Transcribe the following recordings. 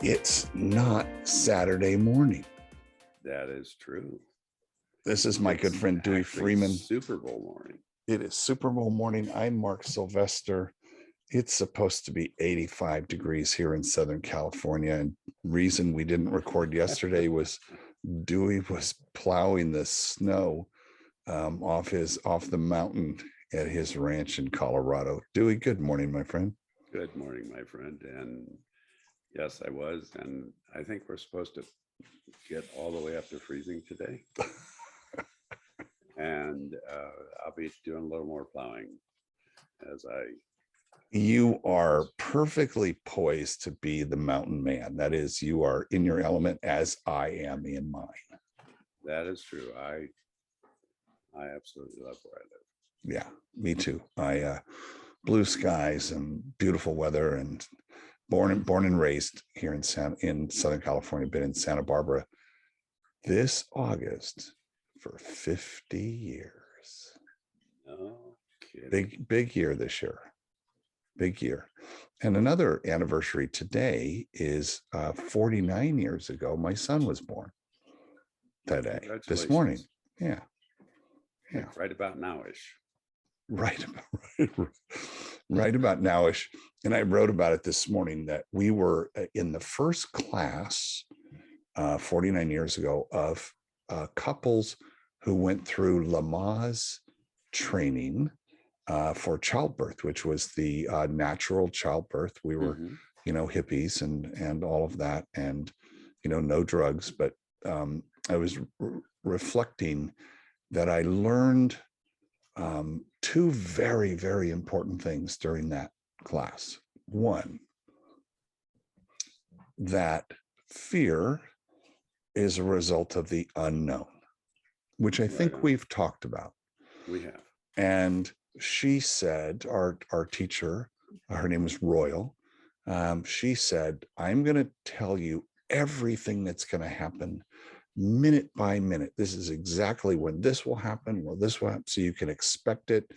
It's not Saturday morning. That is true. This is my good friend Dewey Freeman. Super Bowl morning. It is Super Bowl morning. I'm Mark Sylvester. It's supposed to be 85 degrees here in Southern California. And reason we didn't record yesterday was Dewey was plowing the snow off the mountain at his ranch in Colorado. Dewey, good morning, my friend. Good morning, my friend. And yes, I was. And I think we're supposed to get all the way up to freezing today. And I'll be doing a little more plowing as You are perfectly poised to be the mountain man. That is, you are in your element as I am in mine. That is true. I absolutely love where I live. Yeah, me too. Blue skies and beautiful weather, and born and raised here in Southern California. Been in Santa Barbara this August for 50 years. No kidding. Big year this year. Big year. And another anniversary today is 49 years ago. My son was born today, this morning. Yeah. Right about nowish. Right about nowish. And I wrote about it this morning that we were in the first class 49 years ago of couples who went through Lamaze training for childbirth, which was the natural childbirth. We were, hippies and all of that, and, no drugs. But I was reflecting that I learned two very, very important things during that class. One, that fear is a result of the unknown, which I think we've talked about. We have. And she said, our teacher, her name was Royal, she said, I'm going to tell you everything that's going to happen minute by minute. This is exactly when this will happen, so you can expect it.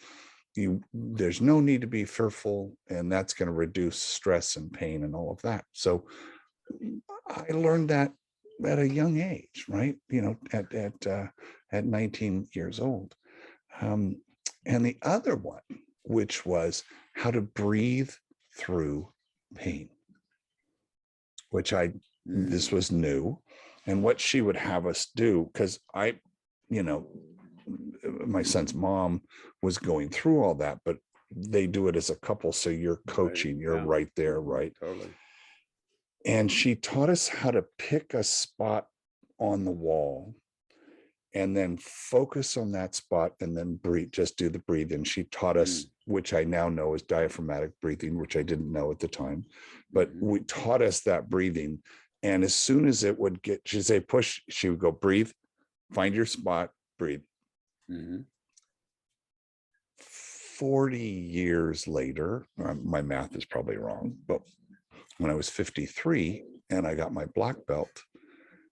There's no need to be fearful, and that's going to reduce stress and pain and all of that. So I learned that at a young age, right? At 19 years old. And the other one, which was how to breathe through pain, which this was new. And what she would have us do, because my son's mom was going through all that, but they do it as a couple. So you're coaching, you're right there, right? Totally. And she taught us how to pick a spot on the wall and then focus on that spot and then breathe, just do the breathing. She taught us, which I now know is diaphragmatic breathing, which I didn't know at the time, but we taught us that breathing. And as soon as it would get, she'd say, push, she would go, breathe, find your spot, breathe. 40 years later, my math is probably wrong, but when I was 53 and I got my black belt,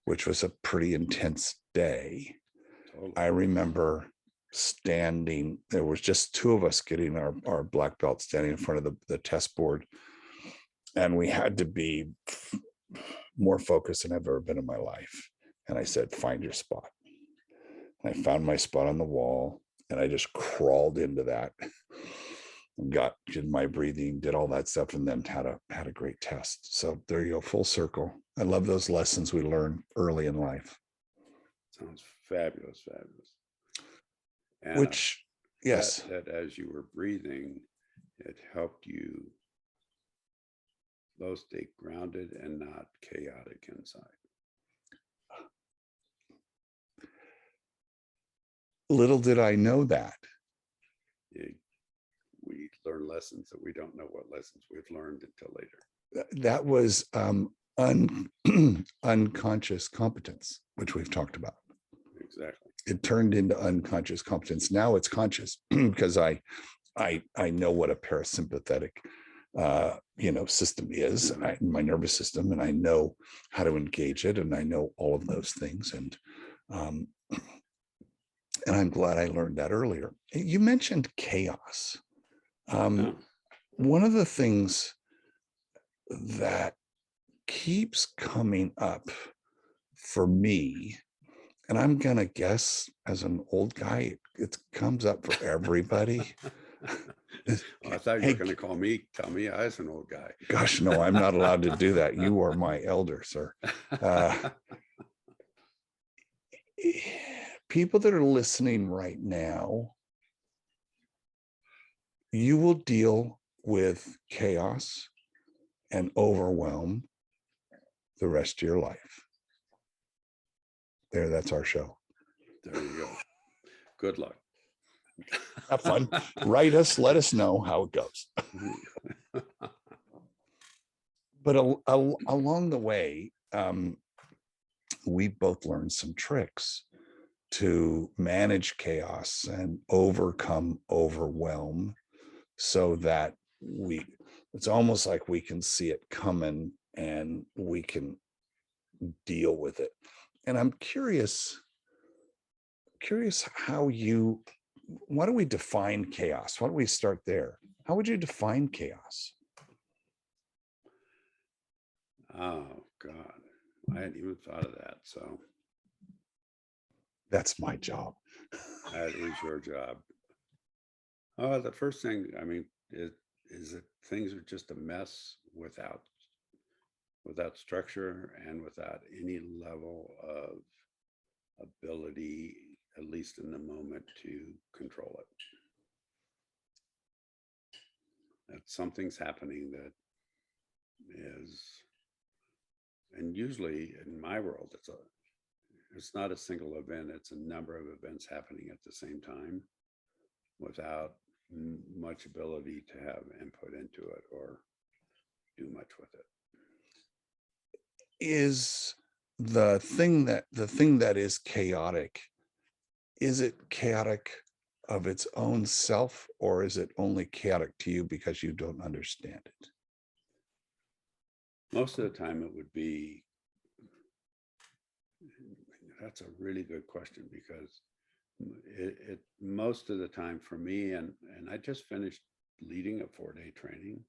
which was a pretty intense day, I remember standing, there was just two of us getting our black belt, standing in front of the test board. And we had to be more focused than I've ever been in my life. And I said, find your spot. And I found my spot on the wall, and I just crawled into that and did my breathing, did all that stuff, and then had a great test. So there you go, full circle. I love those lessons we learn early in life. Sounds fabulous. And which, yes. That as you were breathing, it helped you both stay grounded and not chaotic inside. Little did I know that. We learn lessons that we don't know what lessons we've learned until later. That was unconscious competence, which we've talked about. Exactly. It turned into unconscious competence. Now it's conscious because I know what a parasympathetic system is, my nervous system, and I know how to engage it, and I know all of those things. And I'm glad I learned that earlier. You mentioned chaos. One of the things that keeps coming up for me, and I'm gonna guess as an old guy, it comes up for everybody. Oh, I thought you were Hey, going to tell me I was an old guy. gosh, no, I'm not allowed to do that. You are my elder, sir. Uh, People that are listening right now, you will deal with chaos and overwhelm the rest of your life. There, that's our show. There you go. Good luck. Have fun. Write us, let us know how it goes. But along the way, we've both learned some tricks to manage chaos and overcome overwhelm so that it's almost like we can see it coming and we can deal with it. And I'm curious how why do we define chaos? Why don't we start there? How would you define chaos? Oh, God. I hadn't even thought of that. So That's my job. that is your job. The first thing, I mean, is that things are just a mess without structure and without any level of ability, at least in the moment, to control it. That something's happening that is, and usually in my world, it's not a single event, it's a number of events happening at the same time without much ability to have input into it or do much with it. Is the thing that is chaotic, is it chaotic of its own self, or is it only chaotic to you because you don't understand it? Most of the time it would be, that's a really good question, because it most of the time for me, and I just finished leading a 4-day training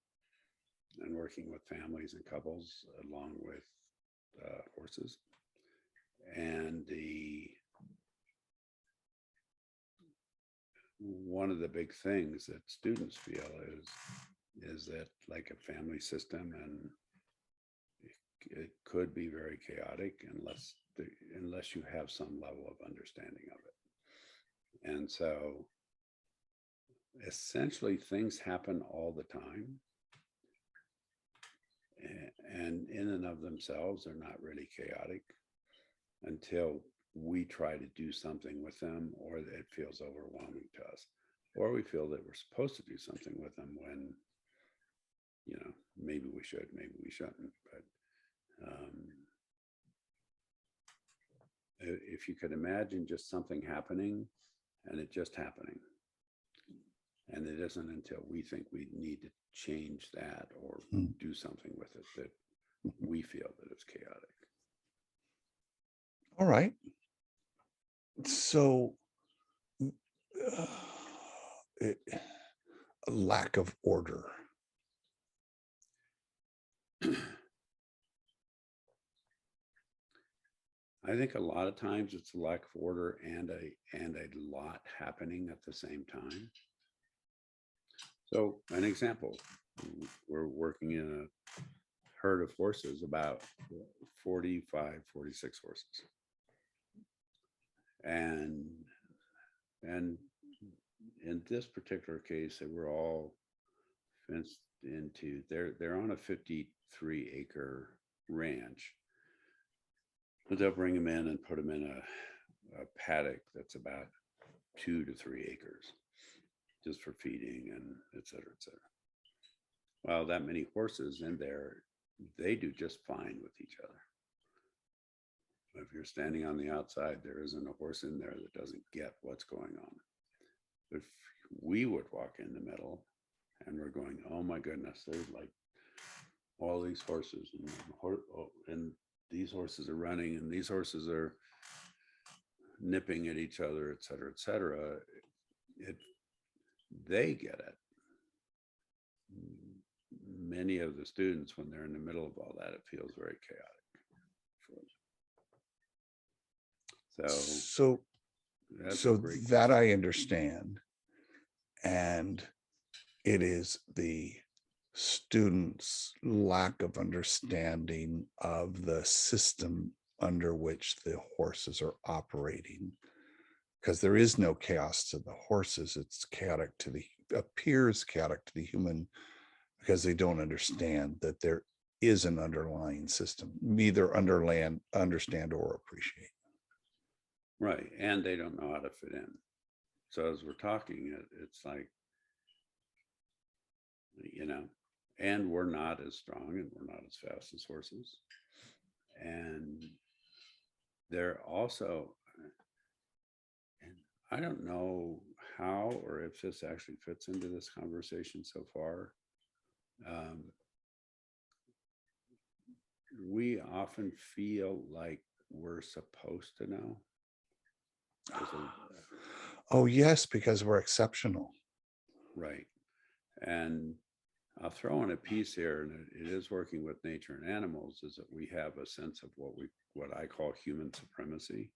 and working with families and couples along with horses. And one of the big things that students feel is that, like, a family system, and it could be very chaotic unless you have some level of understanding of it. And so essentially things happen all the time, and in and of themselves are not really chaotic until we try to do something with them, or it feels overwhelming to us, or we feel that we're supposed to do something with them when, maybe we should, maybe we shouldn't. But if you could imagine just something happening and it just happening, and it isn't until we think we need to change that or do something with it that we feel that it's chaotic. All right. So, a lack of order. I think a lot of times it's a lack of order and a lot happening at the same time. So an example, we're working in a herd of horses, about 45, 46 horses. And in this particular case, they were all fenced into, they're on a 53-acre ranch. But they'll bring them in and put them in a paddock that's about 2 to 3 acres, just for feeding and et cetera, et cetera. Well, that many horses in there, they do just fine with each other. If you're standing on the outside, there isn't a horse in there that doesn't get what's going on. If we would walk in the middle and we're going, oh my goodness, there's like all these horses, and these horses are running, and these horses are nipping at each other, et cetera, et cetera. They get it. many of the students, when they're in the middle of all that, it feels very chaotic for them. So So, that's a so great that question. I understand. And it is the students' lack of understanding of the system under which the horses are operating, because there is no chaos to the horses. It's chaotic to the appears chaotic to the human, because they don't understand that there is an underlying system, neither understand or appreciate. Right. And they don't know how to fit in. So as we're talking, it's like, you know, and we're not as strong and we're not as fast as horses. And they're also, and I don't know how or if this actually fits into this conversation so far. Um, we often feel like we're supposed to know. Oh, yes, because we're exceptional. Right. And I'll throw in a piece here, and it is working with nature and animals, is that we have a sense of what I call human supremacy,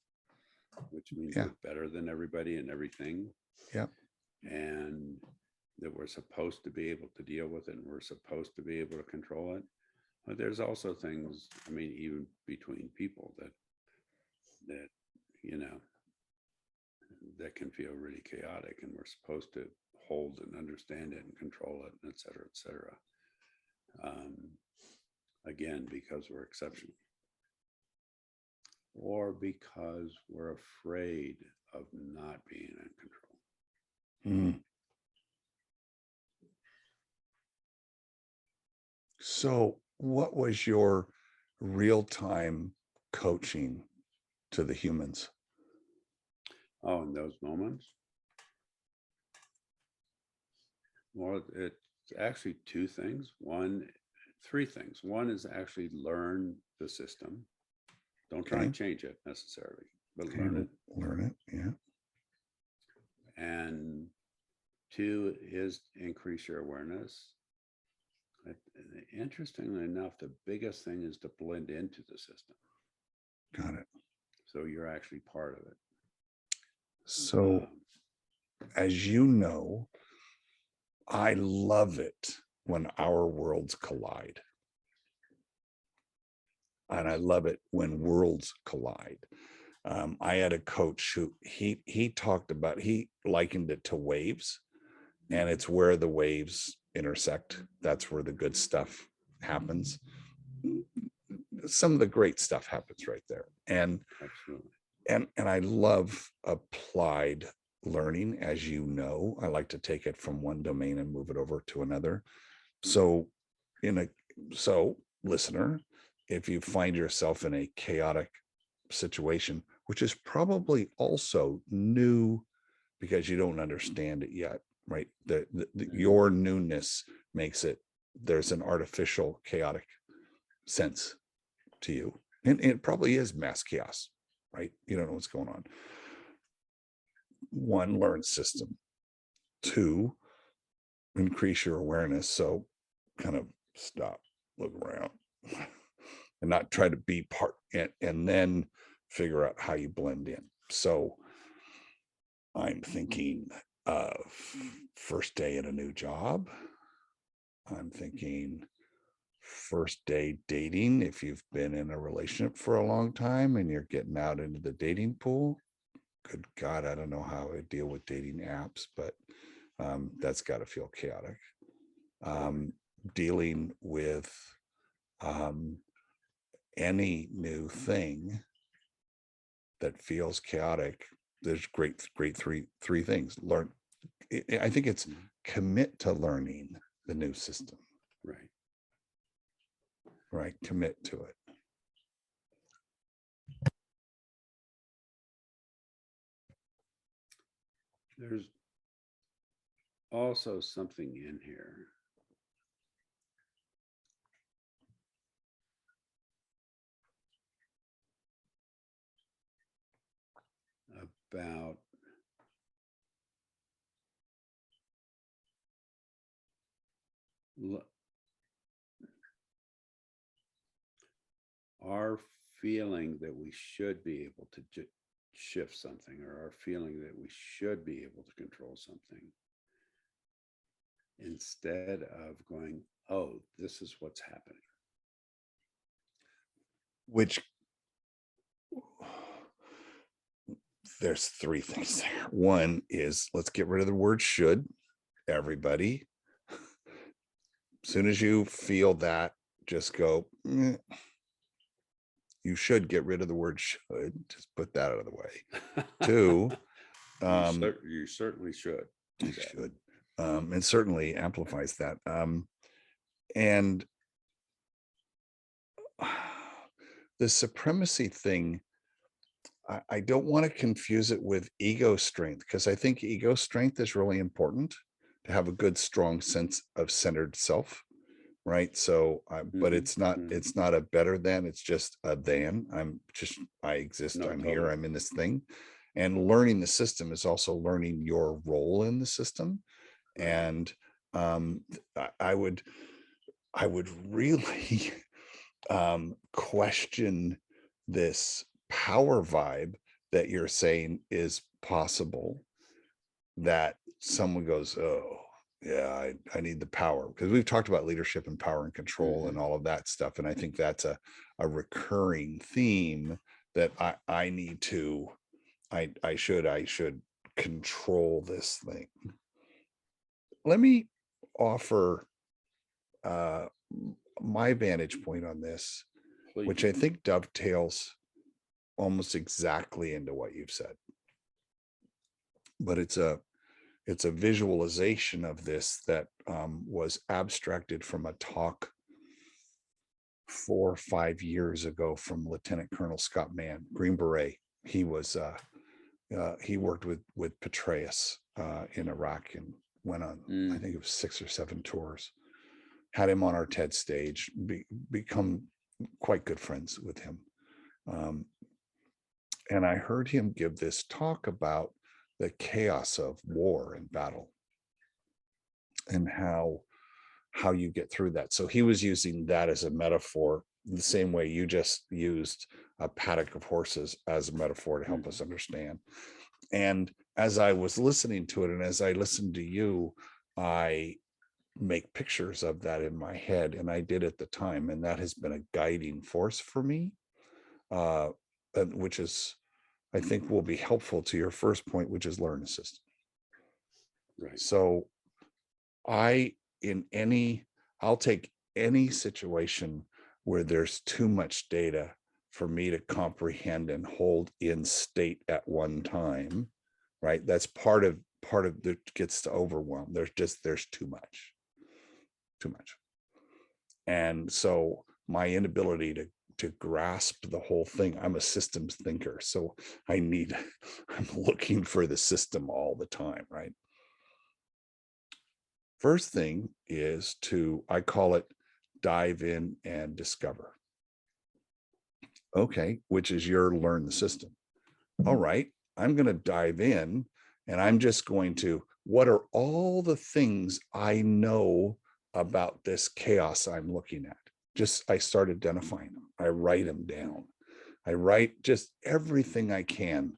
which means Yeah. we're better than everybody and everything. Yeah. And that we're supposed to be able to deal with it and we're supposed to be able to control it. But there's also things, I mean, even between people that, you know, that can feel really chaotic, and we're supposed to hold and understand it and control it, and et cetera, et cetera. Again, because we're exceptional, or because we're afraid of not being in control. Mm. So, what was your real time coaching to the humans? Oh, in those moments, well, it's actually three things. One is actually learn the system. Don't try Okay. and change it necessarily, but Okay. learn it. Learn it. Yeah. And two is increase your awareness. Interestingly enough, the biggest thing is to blend into the system. Got it. So you're actually part of it. So, as you know, I love it when our worlds collide. And I love it when worlds collide. I had a coach who he talked about, he likened it to waves, and it's where the waves intersect. That's where the good stuff happens. Some of the great stuff happens right there. Absolutely. And I love applied learning. As you know, I like to take it from one domain and move it over to another. So, in a so listener, if you find yourself in a chaotic situation, which is probably also new because you don't understand it yet, right? Your newness makes it, there's an artificial chaotic sense to you. And it probably is mass chaos, right? You don't know what's going on. One, learn system. Two, increase your awareness. So kind of stop, look around, and not try to be part, and then figure out how you blend in. So I'm thinking of first day at a new job. I'm thinking first day dating. If you've been in a relationship for a long time and you're getting out into the dating pool, good God, I don't know how I deal with dating apps, but that's got to feel chaotic. Dealing with any new thing that feels chaotic, there's great three things. Learn. I think it's commit to learning the new system. Right. Right. Commit to it. There's also something in here about our feeling that we should be able to shift something, or our feeling that we should be able to control something, instead of going, oh, this is what's happening. Which, there's three things there. One is, let's get rid of the word should. Everybody, as soon as you feel that, just go, you should get rid of the word should. Just put that out of the way. Two, you certainly should. You should. And certainly amplifies that. And the supremacy thing, I don't want to confuse it with ego strength, because I think ego strength is really important to have a good, strong sense of centered self. Right. So, but it's not a better than, it's just a than. I exist, No, I'm totally. here, I'm in this thing. And learning the system is also learning your role in the system. Right. And I would really question this power vibe that you're saying is possible, that someone goes, oh yeah, I need the power, because we've talked about leadership and power and control and all of that stuff. And I think that's a recurring theme that I need to, I should control this thing. Let me offer my vantage point on this, Please. which I think dovetails almost exactly into what you've said. But it's a visualization of this that was abstracted from a talk 4 or 5 years ago from Lieutenant Colonel Scott Mann, Green Beret. He was he worked with Petraeus in Iraq, and went on, I think it was 6 or 7 tours. Had him on our TED stage, become quite good friends with him. And I heard him give this talk about the chaos of war and battle, and how you get through that. So he was using that as a metaphor, the same way you just used a paddock of horses as a metaphor to help us understand. And as I was listening to it, and as I listened to you, I make pictures of that in my head, and I did at the time, and that has been a guiding force for me, which is, I think, will be helpful to your first point, which is learn the system. Right. So I'll take any situation where there's too much data for me to comprehend and hold in state at one time, right? That's part of that gets to overwhelm. There's too much. And so my inability to grasp the whole thing, I'm a systems thinker. So I'm looking for the system all the time, right? First thing is I call it dive in and discover. Okay, which is your learn the system. All right, I'm going to dive in, and I'm just going to, what are all the things I know about this chaos I'm looking at? I start identifying them. I write them down. I write just everything I can.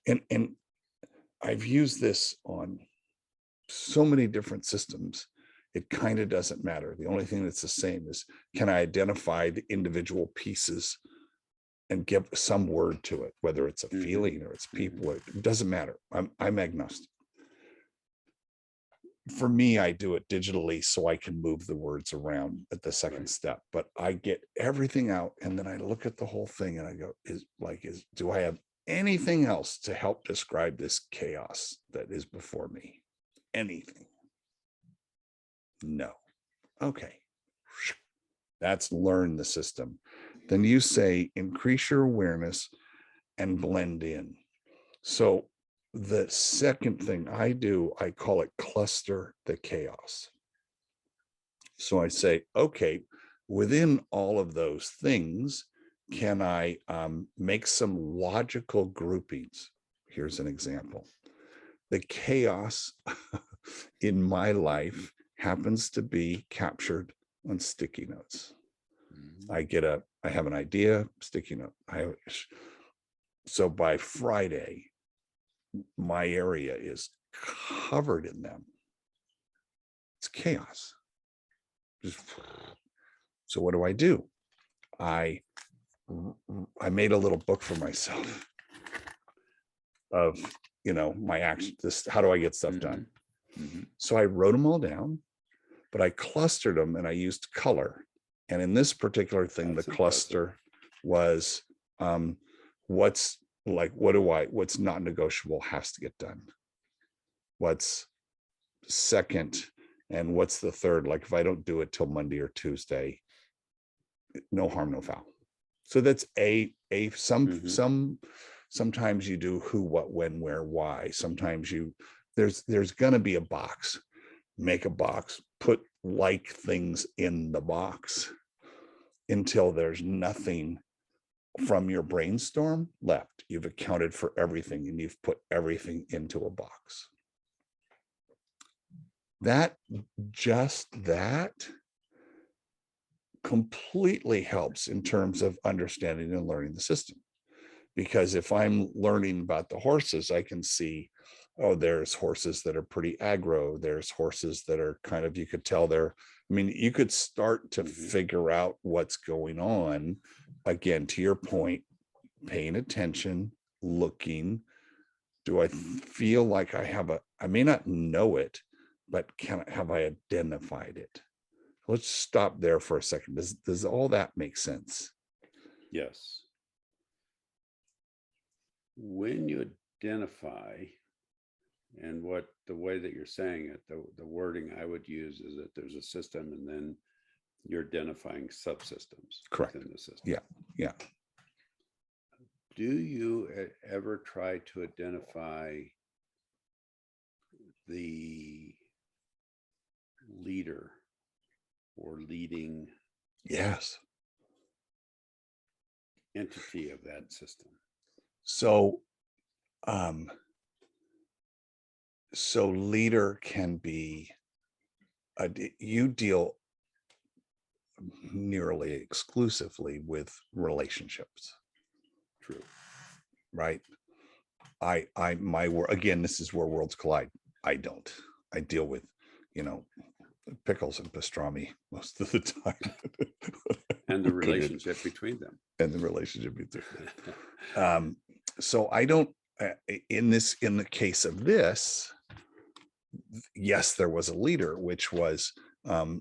And I've used this on so many different systems, it kind of doesn't matter. The only thing that's the same is, can I identify the individual pieces and give some word to it, whether it's a feeling or it's people, it doesn't matter. I'm agnostic. For me, I do it digitally so I can move the words around at the second step, but I get everything out, and then I look at the whole thing and I go, do I have anything else to help describe this chaos that is before me? Anything? No. Okay. That's learn the system. Then you say, increase your awareness and blend in. So the second thing I do, I call it cluster the chaos. So I say, okay, within all of those things, can I make some logical groupings? Here's an example. The chaos in my life happens to be captured on sticky notes. I have an idea, sticking up. So by Friday, my area is covered in them. It's chaos. Just, so what do? I made a little book for myself of, my action. This, how do I get stuff done? So I wrote them all down, but I clustered them and I used color. And in this particular thing, That's the cluster was what's not negotiable has to get done. What's second and what's the third? Like if I don't do it till Monday or Tuesday, no harm, no foul. So that's sometimes you do who, what, when, where, why. Sometimes there's gonna be a box. Make a box, put like things in the box until there's nothing from your brainstorm left. You've accounted for everything and you've put everything into a box. That completely helps in terms of understanding and learning the system. Because if I'm learning about the horses, I can see, oh, there's horses that are pretty aggro. There's horses that are kind of, you could tell you could start to figure out what's going on. Again, to your point, paying attention, looking. Do I feel like I may not know it, but have I identified it? Let's stop there for a second. Does all that make sense? Yes. When you identify, and the way that you're saying it, the wording I would use is that there's a system and then you're identifying subsystems. Correct. Within the system. Yeah. Do you ever try to identify the leader or leading Yes. entity of that system? So leader can be you deal nearly exclusively with relationships. True. Right. My work, again, this is where worlds collide. I deal with, pickles and pastrami most of the time. And the relationship between them. So I don't, in the case of this, yes, there was a leader, which was,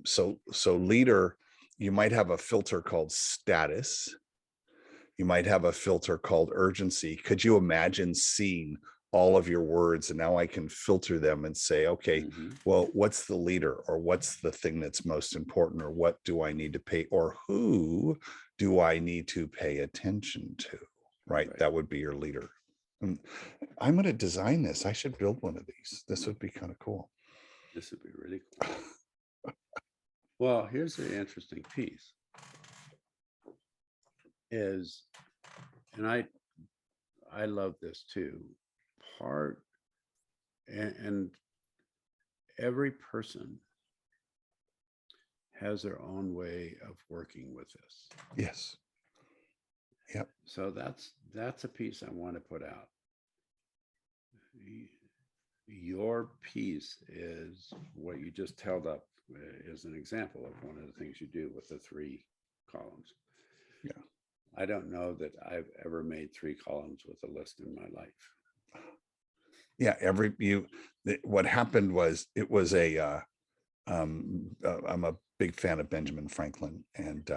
so leader, you might have a filter called status. You might have a filter called urgency. Could you imagine seeing all of your words and now I can filter them and say, okay, well, what's the leader, or what's the thing that's most important, or what do I need to pay, or who do I need to pay attention to? Right. That would be your leader. And I'm going to design this. I should build one of these. This would be kind of cool. This would be really cool. Well, here's the interesting piece is, and I love this too, and every person has their own way of working with this. Yes. Yep. So that's a piece I want to put out. Your piece is what you just held up is an example of one of the things you do with the 3 columns. Yeah. I don't know that I've ever made 3 columns with a list in my life. Yeah. What happened was it was I'm a big fan of Benjamin Franklin, and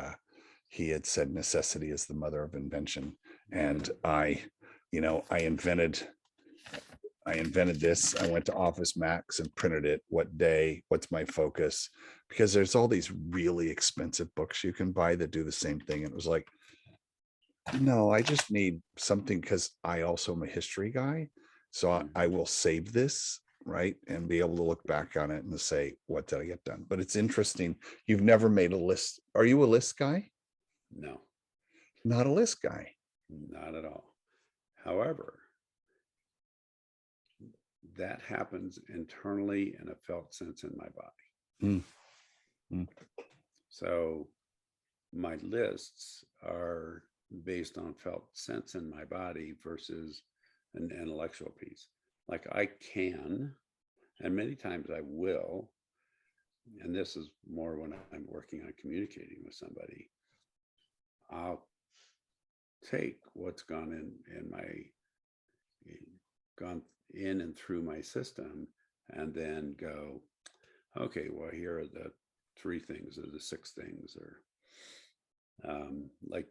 he had said necessity is the mother of invention. And I invented this. I went to Office Max and printed it. What day? What's my focus? Because there's all these really expensive books you can buy that do the same thing. And it was like, no, I just need something, because I also am a history guy. So I will save this, right, and be able to look back on it and say, what did I get done? But it's interesting. You've never made a list. Are you a list guy? No. Not a list guy. Not at all. However, that happens internally in a felt sense in my body. So my lists are based on felt sense in my body versus an intellectual piece. Like I can, and many times I will, and this is more when I'm working on communicating with somebody, I'll take what's gone in and through my system and then go, okay, well, here are the 3 things or the 6 things, or like,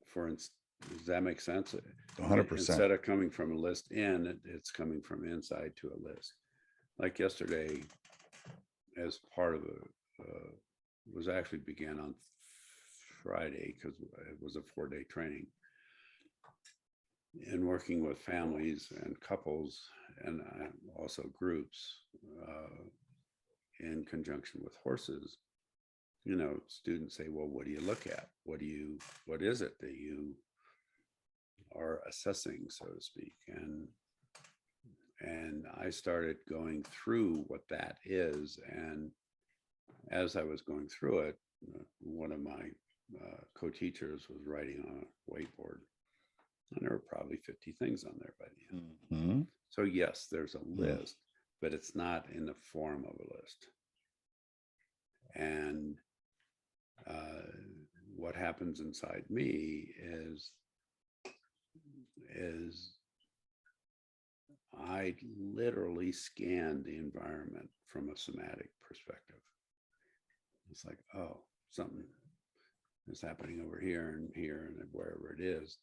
for instance, does that make sense? 100%. Instead of coming from a list in, it's coming from inside to a list. Like yesterday, as part of was actually began on Friday because it was a 4-day training, in working with families and couples and also groups in conjunction with horses. Students say, well, what do you look at? What is it that you are assessing, so to speak? And I started going through what that is. And as I was going through it, one of my co-teachers was writing on a whiteboard, and there were probably 50 things on there by the end. Mm-hmm. So yes, there's a list, but it's not in the form of a list. And what happens inside me is I literally scan the environment from a somatic perspective. It's like, oh, something is happening over here and wherever it is.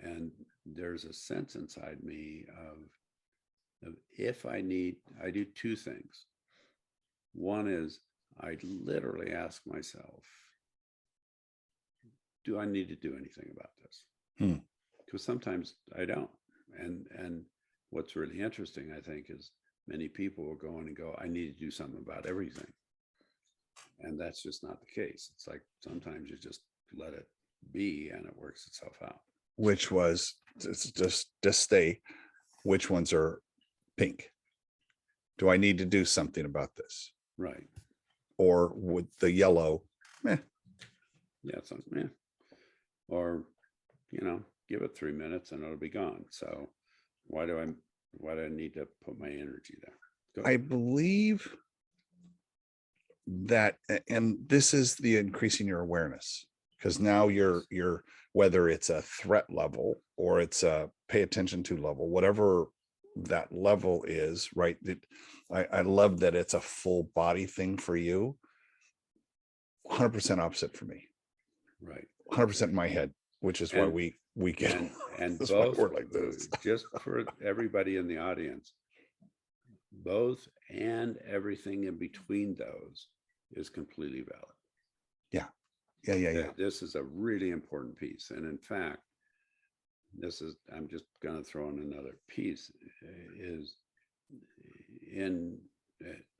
And there's a sense inside me of if I do 2 things. One is I literally ask myself, do I need to do anything about this? Because sometimes I don't. And what's really interesting, I think, is many people will go in and go, I need to do something about everything. And that's just not the case. It's like sometimes you just let it be and it works itself out. Which was just stay. Which ones are pink? Do I need to do something about this? Right. Or with the yellow, yeah, it's like, or give it 3 minutes and it'll be gone. So why do I need to put my energy there? I believe that, and this is the increasing your awareness, because now you're whether it's a threat level or it's a pay attention to level, whatever that level is, right? I love that it's a full body thing for you. 100% opposite for me. Right. 100% in my head, which is why we get and this both like this. Just for everybody in the audience, both and everything in between those is completely valid. Yeah. This is a really important piece. And in fact, I'm just going to throw in another piece, is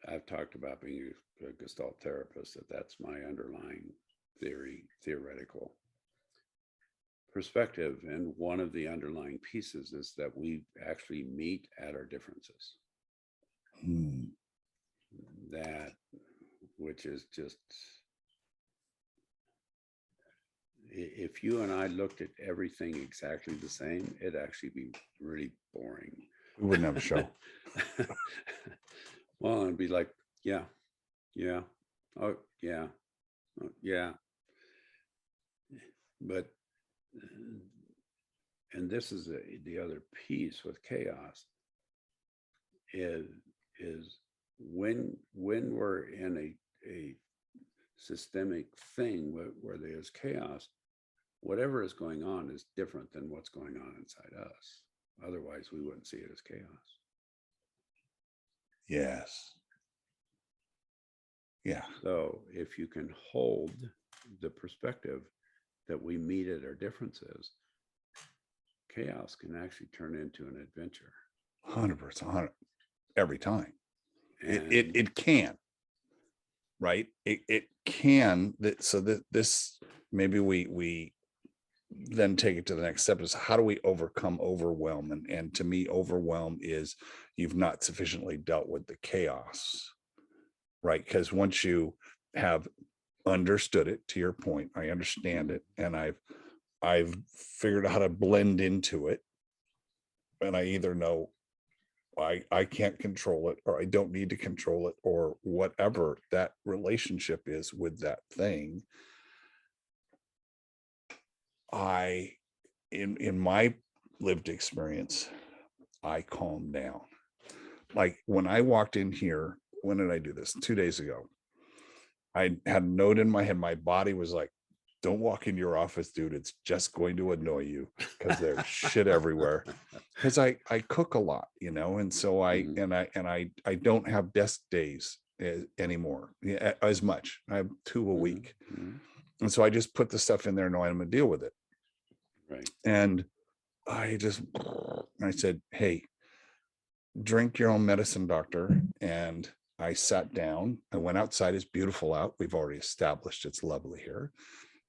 I've talked about being a Gestalt therapist, that's my underlying theoretical perspective. And one of the underlying pieces is that we actually meet at our differences. That, which is just, if you and I looked at everything exactly the same, it'd actually be really boring. We wouldn't have a show. Well, it'd be like, yeah, oh yeah, yeah. But, and this is the other piece with chaos, is when we're in a systemic thing where there's chaos, whatever is going on is different than what's going on inside us. Otherwise, we wouldn't see it as chaos. Yes. Yeah. So if you can hold the perspective that we meet at our differences, chaos can actually turn into an adventure. 100%, every time. It can, right? It can. So this maybe we then take it to the next step, is how do we overcome overwhelm? And to me, overwhelm is you've not sufficiently dealt with the chaos, right? Because once you have understood it. To your point, I understand it, and I've figured out how to blend into it. And I either know I can't control it, or I don't need to control it, or whatever that relationship is with that thing. I in my lived experience, I calmed down. Like when I walked in here, when did I do this? 2 days ago. I had a note in my head. My body was like, don't walk in your office, dude. It's just going to annoy you because there's shit everywhere. Because I cook a lot, and so Mhm, I don't have desk days anymore, as much. I have 2 a mhm, week. mhm. And so I just put the stuff in there knowing I'm gonna deal with it. Right. And I said, hey, drink your own medicine, doctor. And I sat down. I went outside. It's beautiful out. We've already established it's lovely here.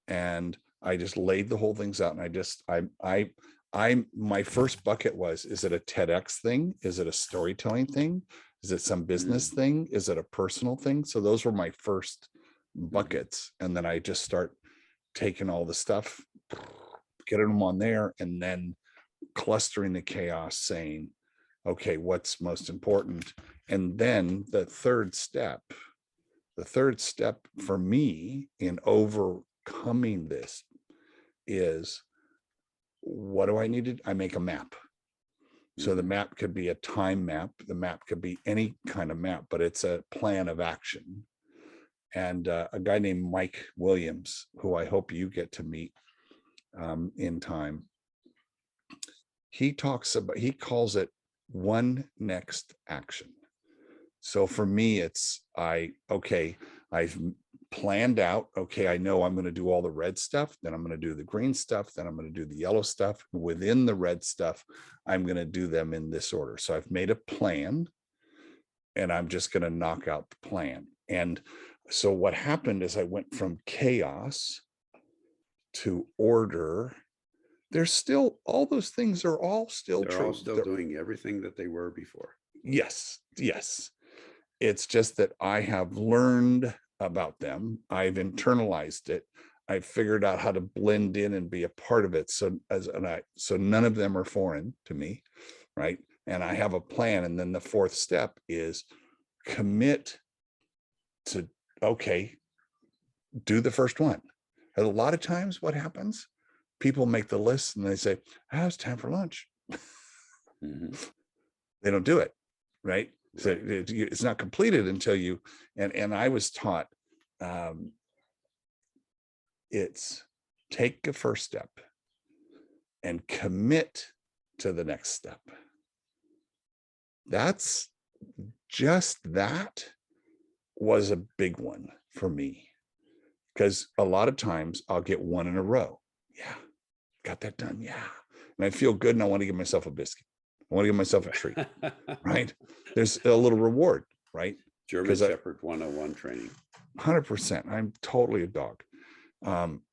And I just laid the whole things out. And my first bucket was, is it a TEDx thing? Is it a storytelling thing? Is it some business Mm, thing? Is it a personal thing? So those were my first mhm, buckets. And then I just start taking all the stuff, getting them on there, and then clustering the chaos, saying, okay, what's most important? And then the third step for me in overcoming this is, what do I need to, I make a map. So the mhm, map could be a time map, the map could be any kind of map, but it's a plan of action. And a guy named Mike Williams, who I hope you get to meet in time, he calls it one next action. So for me, it's I've planned out, okay, I know I'm going to do all the red stuff, then I'm going to do the green stuff, then I'm going to do the yellow stuff. Within the red stuff, I'm going to do them in this order. So I've made a plan, and I'm just going to knock out the plan. And so what happened is I went from chaos to order. There's still, all those things are all still they're all true. still doing everything that they were before. Yes, yes. It's just that I have learned about them. I've internalized it. I've figured out how to blend in and be a part of it. So none of them are foreign to me, right? And I have a plan. And then the fourth step is commit to, okay, do the first one. And a lot of times what happens, people make the list and they say, it's time for lunch. Mhm, They don't do it, right? So right. it's not completed until you, and I was taught, um, it's take a first step and commit to the next step. That's just, that was a big one for me, because a lot of times I'll get one in a row. Yeah, got that done. Yeah. And I feel good, and I want to give myself a biscuit. I want to give myself a treat, right? There's a little reward, right? German Because I Shepherd 101 training. 100%, I'm totally a dog. Um,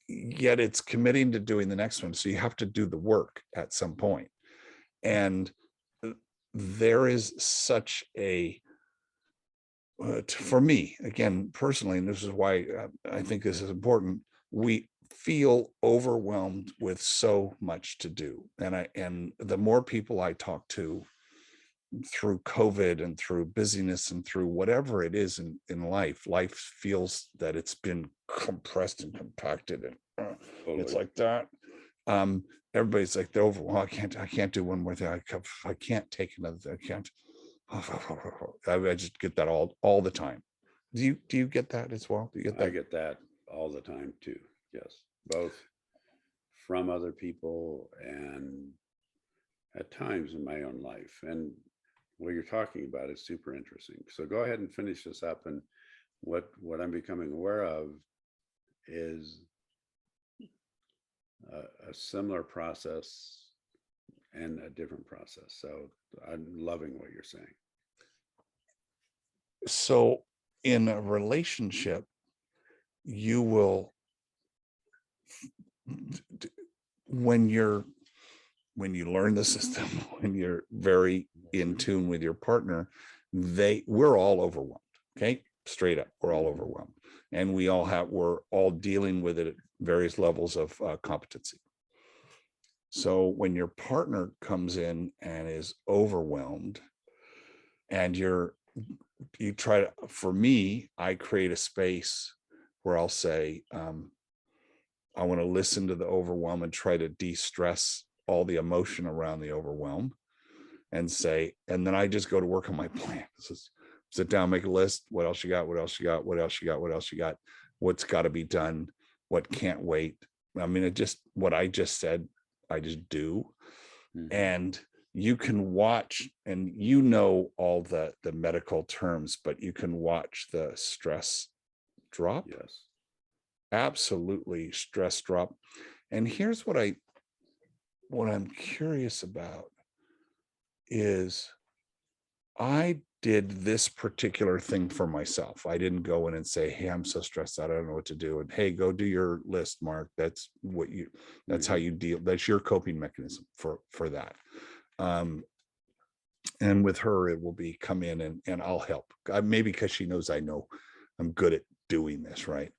Yet it's committing to doing the next one. So you have to do the work at some point. And there is such a, for me, again, personally, and this is why I think this is important, we feel overwhelmed with so much to do. And the more people I talk to through COVID and through busyness and through whatever it is in life feels that it's been compressed and compacted, and it's Totally. like that. Um, Everybody's like, they're over. Well, I can't do one more thing. I can't take another thing. I can't. I just get that all the time. Do you get that as well? Do you get I that? get that all the time too. Yes. Both from other people and at times in my own life. And what you're talking about is super interesting. So go ahead and finish this up. And what I'm becoming aware of is a similar process and a different process. So I'm loving what you're saying. So in a relationship, you will, when you learn the system, when you're very in tune with your partner, we're all overwhelmed. Okay. straight up. We're all overwhelmed, and we're all dealing with it at various levels of competency. So when your partner comes in and is overwhelmed, and you try to, for me, I create a space where I'll say, I want to listen to the overwhelm and try to de-stress all the emotion around the overwhelm, and then I just go to work on my plan. Sit down, make a list. What else you got? What else you got? What else you got? What else you got? What's got to be done? What can't wait? I mean, what I just said, I just do. And you can watch, and all the medical terms, but you can watch the stress drop. Yes. Absolutely, stress drop. And here's what I'm curious about is, I did this particular thing for myself. I didn't go in and say, hey, I'm so stressed out, I don't know what to do. And hey, go do your list, Mark. That's how you deal. That's your coping mechanism for that. And with her, it will be come in and I'll help. Maybe because she knows I know I'm good at doing this, right?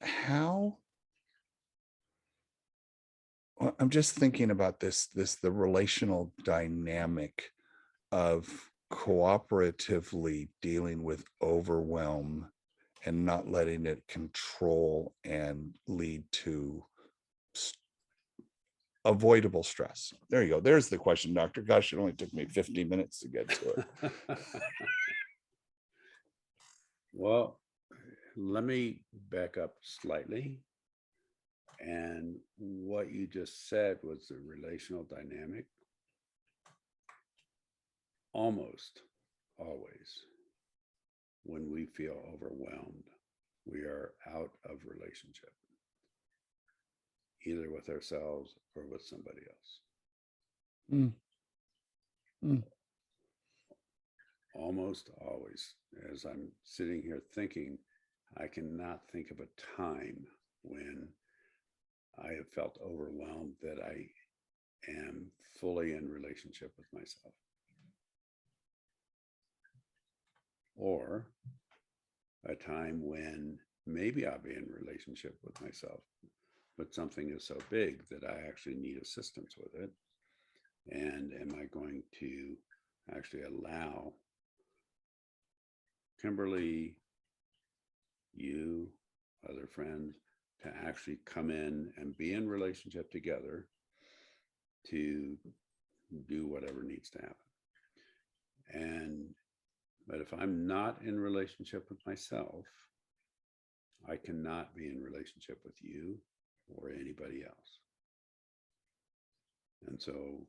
How I'm just thinking about the relational dynamic of cooperatively dealing with overwhelm and not letting it control and lead to avoidable stress. There you go. There's the question, doctor. Gosh, it only took me 15 minutes to get to it. Well, let me back up slightly. And what you just said was the relational dynamic. Almost always, when we feel overwhelmed, we are out of relationship, either with ourselves or with somebody else. Almost always. As I'm sitting here thinking, I cannot think of a time when I have felt overwhelmed that I am fully in relationship with myself. Or a time when maybe I'll be in relationship with myself, but something is so big that I actually need assistance with it. And am I going to actually allow Kimberly, you, other friends, to actually come in and be in relationship together to do whatever needs to happen. But if I'm not in relationship with myself, I cannot be in relationship with you or anybody else. And so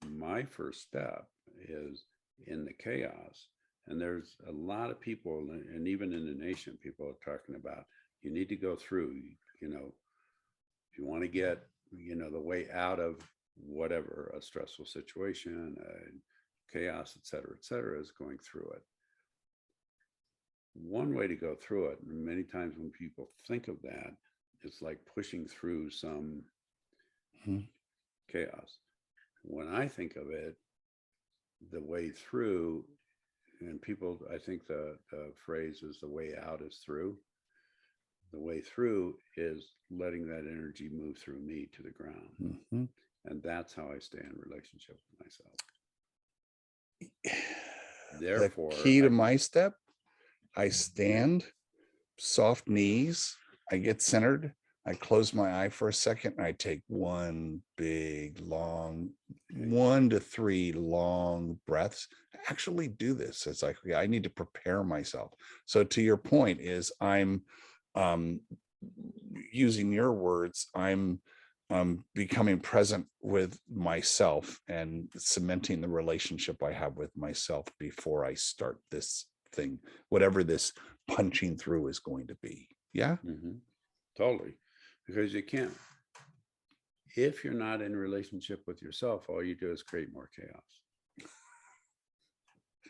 my first step is in the chaos. And there's a lot of people, and even in the nation, people are talking about, you need to go through, if you want to get, the way out of whatever, a stressful situation, chaos, et cetera, is going through it. One way to go through it, and many times when people think of that, it's like pushing through some chaos. When I think of it, the way through, and people, I think the phrase is the way out is through. The way through is letting that energy move through me to the ground. And that's how I stay in relationship with myself. Therefore, the key to my step, I stand, soft knees, I get centered, I close my eye for a second, and I take one big, long, 1 to 3 long breaths. I actually do this. It's like, I need to prepare myself. So to your point is, I'm using your words, I'm becoming present with myself and cementing the relationship I have with myself before I start this thing, whatever this punching through is going to be. Yeah. Totally. Because you can't, if you're not in relationship with yourself, all you do is create more chaos.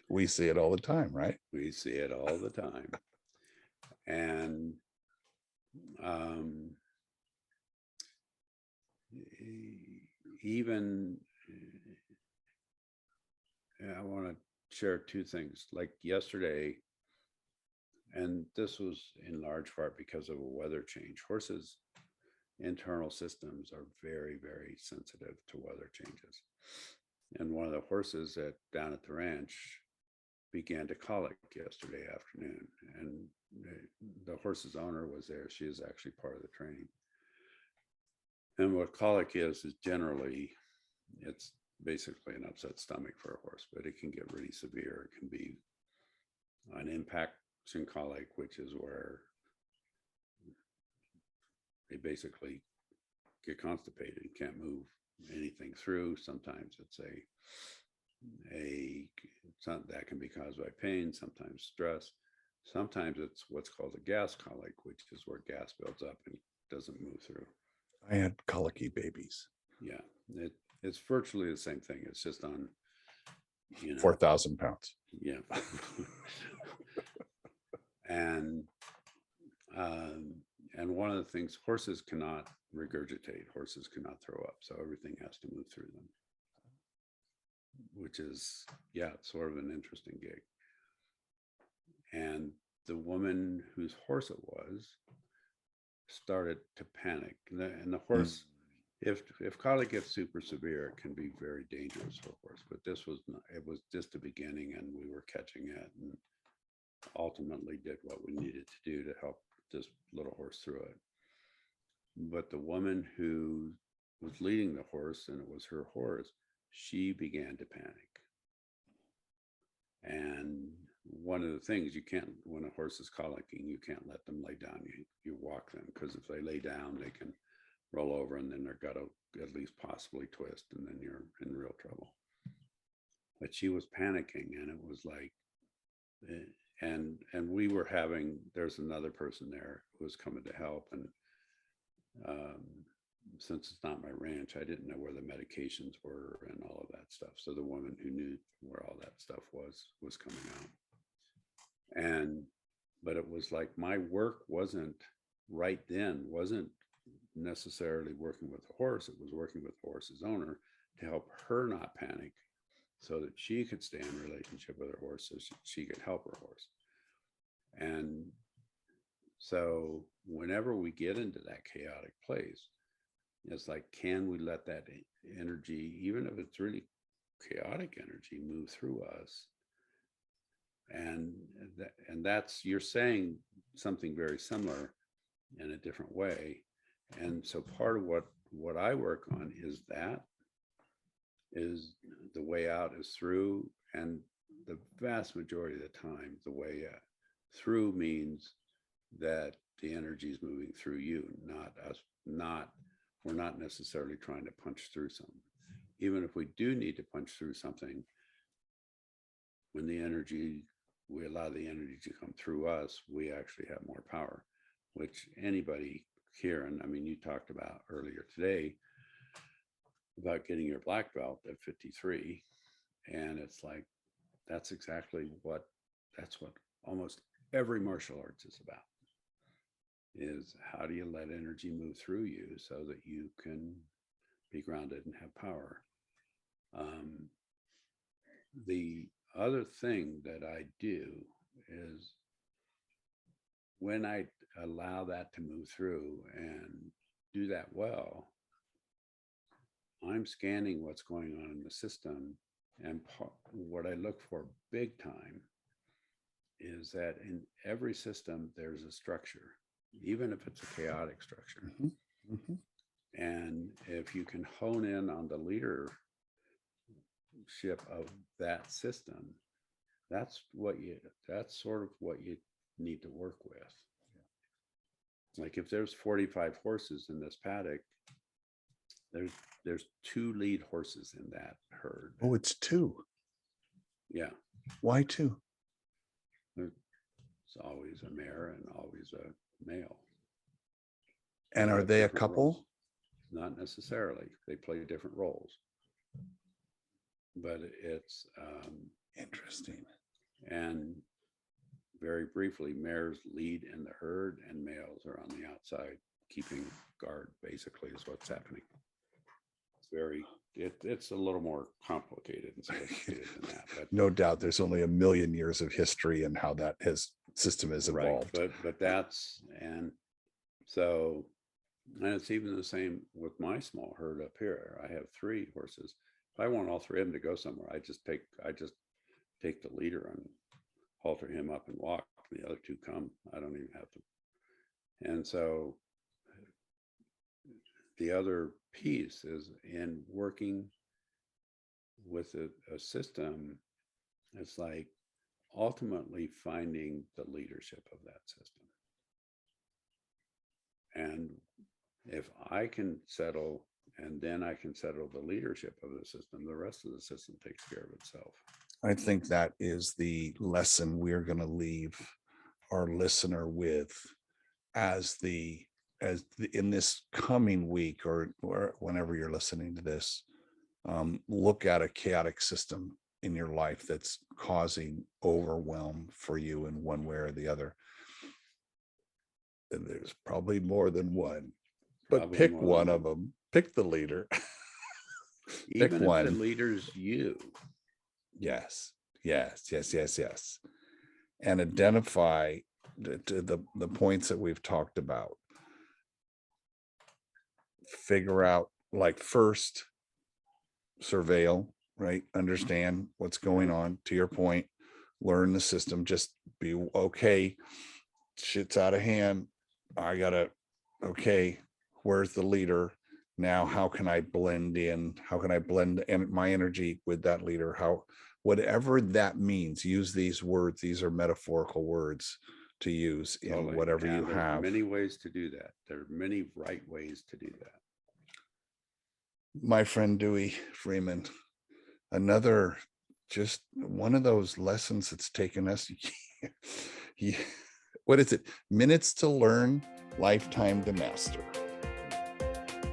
We see it all the time, right? We see it all the time. And even, I want to share two things. Like yesterday, and this was in large part because of a weather change. Horses' internal systems are very, very sensitive to weather changes. And one of the horses down at the ranch began to colic yesterday afternoon. And the horse's owner was there. She is actually part of the training. And what colic is generally, it's basically an upset stomach for a horse, but it can get really severe. It can be an impaction colic, which is where they basically get constipated and can't move anything through. Sometimes it's that can be caused by pain, sometimes stress. Sometimes it's what's called a gas colic, which is where gas builds up and doesn't move through. I had colicky babies. Yeah, it's virtually the same thing. It's just on, 4,000 pounds. Yeah. and one of the things, horses cannot regurgitate, horses cannot throw up, so everything has to move through them, which is, sort of an interesting gig. And the woman whose horse it was started to panic, and the horse, if colic gets super severe, it can be very dangerous for a horse. But this was not, it was just the beginning, and we were catching it, and ultimately did what we needed to do to help this little horse through it. But the woman who was leading the horse, and it was her horse, she began to panic. And one of the things, you can't, when a horse is colicking, you can't let them lay down. You walk them, because if they lay down, they can roll over, and then their gut will at least possibly twist, and then you're in real trouble. But she was panicking, and it was like, and we were having, there's another person there who was coming to help, and since it's not my ranch, I didn't know where the medications were and all of that stuff. So the woman who knew where all that stuff was coming out. But it was like my work wasn't necessarily working with the horse. It was working with the horse's owner to help her not panic, so that she could stay in relationship with her horse, so she could help her horse. And so whenever we get into that chaotic place, it's like, can we let that energy, even if it's really chaotic energy, move through us? And that's, you're saying something very similar in a different way. And so part of what I work on is the way out is through, and the vast majority of the time, the way through means that the energy is moving through you, not us. We're not necessarily trying to punch through something. Even if we do need to punch through something, when we allow the energy to come through us, we actually have more power, which anybody here, and I mean, you talked about earlier today about getting your black belt at 53. And it's like, that's what almost every martial arts is about, is how do you let energy move through you so that you can be grounded and have power. The other thing that I do is, when I allow that to move through and do that well, I'm scanning what's going on in the system. And what I look for big time is that in every system, there's a structure, even if it's a chaotic structure. Mm-hmm. Mm-hmm. And if you can hone in on the leadership of that system, that's sort of what you need to work with. Yeah. Like if there's 45 horses in this paddock, there's 2 lead horses in that herd. Oh, it's 2. Yeah. Why 2? It's always a mare and always a male. And are they a couple? Roles. Not necessarily. They play different roles. But it's interesting. And very briefly, mares lead in the herd and males are on the outside keeping guard, basically, is what's happening. it's a little more complicated and sophisticated than that, but No doubt there's only a million years of history and how that system has right. evolved. But that's, and so, and it's even the same with my small herd up here. I have 3 horses. If I want all 3 of them to go somewhere, I just take the leader and halter him up and walk. The other 2 come. I don't even have to. And so the other piece is in working with a system, it's like ultimately finding the leadership of that system. And if I can settle, and then I can settle the leadership of the system, the rest of the system takes care of itself. I think that is the lesson we're going to leave our listener with in this coming week, or whenever you're listening to this. Look at a chaotic system in your life that's causing overwhelm for you in one way or the other. And there's probably more than one, but pick one of them. Pick the leader. Pick Even one. if the leader's you. Yes. And identify the points that we've talked about. Figure out, like, first, surveil, right? Understand what's going on. To your point, learn the system. Just be okay. Shit's out of hand. Okay, where's the leader? Now, how can I blend in? How can I blend my energy with that leader? Whatever that means, use these words. These are metaphorical words to use in whatever you have. There are many ways to do that. There are many right ways to do that. My friend Dewey Freeman, another, just one of those lessons that's taken us, what is it? Minutes to learn, lifetime to master.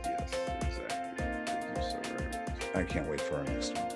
Yes, exactly. Thank you so very much. I can't wait for our next one.